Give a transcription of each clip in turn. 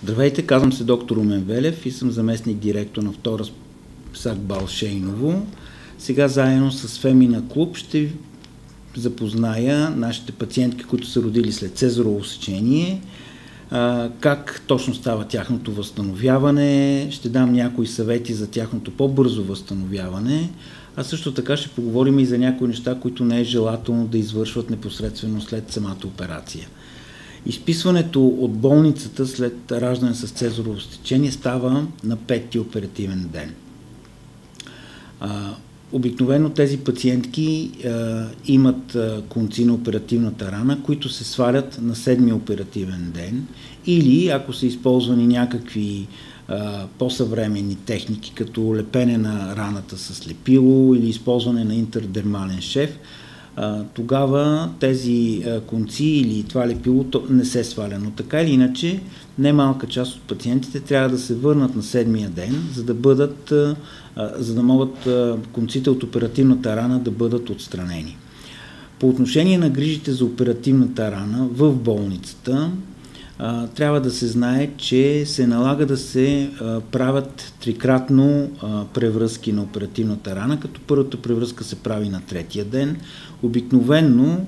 Здравейте, казвам се доктор Румен Велев и съм заместник директор на втора САК-БАЛ Шейново. Сега заедно с Фемина клуб ще ви запозная нашите пациентки, които са родили след цезарово сечение, как точно става тяхното възстановяване, ще дам някои съвети за тяхното по-бързо възстановяване, а също така ще поговорим и за някои неща, които не е желателно да извършват непосредствено след самата операция. Изписването от болницата след раждане с цезарово сечение става на 5-ти оперативен ден. Обикновено тези пациентки имат конци на оперативната рана, които се свалят на 7-ми оперативен ден, или ако са използвани някакви по-съвременни техники, като лепене на раната с лепило или използване на интердермален шев, тогава тези конци или това лепило не се сваля. Но така или иначе, немалка част от пациентите трябва да се върнат на 7-мия ден, за да могат конците от оперативната рана да бъдат отстранени. По отношение на грижите за оперативната рана в болницата, трябва да се знае, че се налага да се правят трикратно превръзки на оперативната рана, като първата превръзка се прави на 3-тия ден. Обикновенно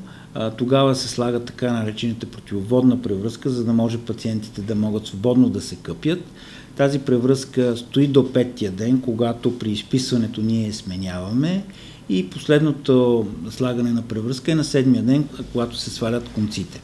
тогава се слага така наречената противоводна превръзка, за да може пациентите да могат свободно да се къпят. Тази превръзка стои до 5-тия ден, когато при изписването ние сменяваме, и последното слагане на превръзка е на 7-мия ден, когато се свалят конците.